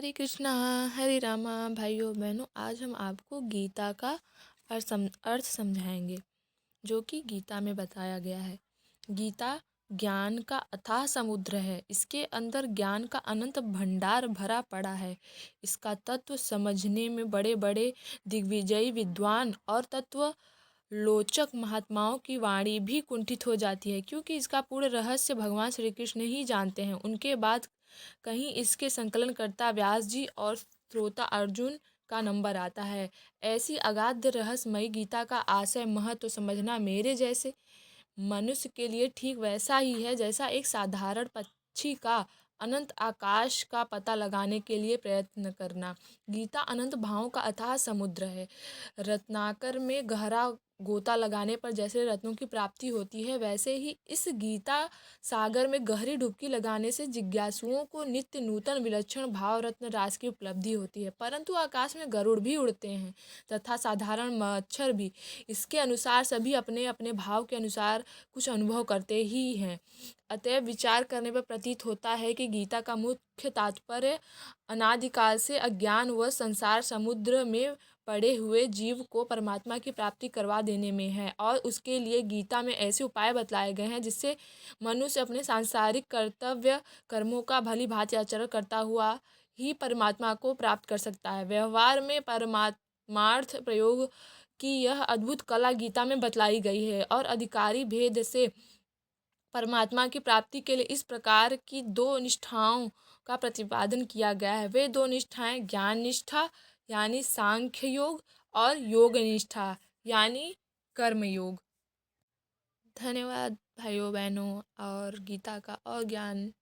हरे कृष्णा हरे रामा। भाइयों बहनों, आज हम आपको गीता का अर्थ समझाएंगे जो कि गीता में बताया गया है। गीता ज्ञान का अथाह समुद्र है। इसके अंदर ज्ञान का अनंत भंडार भरा पड़ा है। इसका तत्व समझने में बड़े बड़े दिग्विजयी विद्वान और तत्व लोचक महात्माओं की वाणी भी कुंठित हो जाती है, क्योंकि इसका पूर्ण रहस्य भगवान श्री कृष्ण ही जानते हैं। उनके बाद कहीं इसके संकलनकर्ता व्यास जी और श्रोता अर्जुन का नंबर आता है। ऐसी अगाध रहस्यमयी गीता का आशय महत्व समझना मेरे जैसे मनुष्य के लिए ठीक वैसा ही है जैसा एक साधारण पक्षी का अनंत आकाश का पता लगाने के लिए प्रयत्न करना। गीता अनंत भावों का अथाह समुद्र है। रत्नाकर में गहरा गोता लगाने पर जैसे रत्नों की प्राप्ति होती है, वैसे ही इस गीता सागर में गहरी डुबकी लगाने से जिज्ञासुओं को नित्य नूतन विलक्षण भाव रत्न राशि की उपलब्धि होती है। परंतु आकाश में गरुड़ भी उड़ते हैं तथा साधारण मच्छर भी। इसके अनुसार सभी अपने अपने भाव के अनुसार कुछ अनुभव करते ही हैं। अतएव विचार करने पर प्रतीत होता है कि गीता का मुख्य तात्पर्य अनादिकाल से अज्ञान व संसार समुद्र में पड़े हुए जीव को परमात्मा की प्राप्ति करवा देने में है, और उसके लिए गीता में ऐसे उपाय बतलाए गए हैं जिससे मनुष्य अपने सांसारिक कर्तव्य कर्मों का भली भांति आचरण करता हुआ ही परमात्मा को प्राप्त कर सकता है। व्यवहार में परमात्मार्थ प्रयोग की यह अद्भुत कला गीता में बतलाई गई है, और अधिकारी भेद से परमात्मा की प्राप्ति के लिए इस प्रकार की दो निष्ठाओं का प्रतिपादन किया गया है। वे दो निष्ठाएं ज्ञान निष्ठा यानी सांख्य योग और योग निष्ठा यानी कर्म योग। धन्यवाद भाइयों बहनों, और गीता का और ज्ञान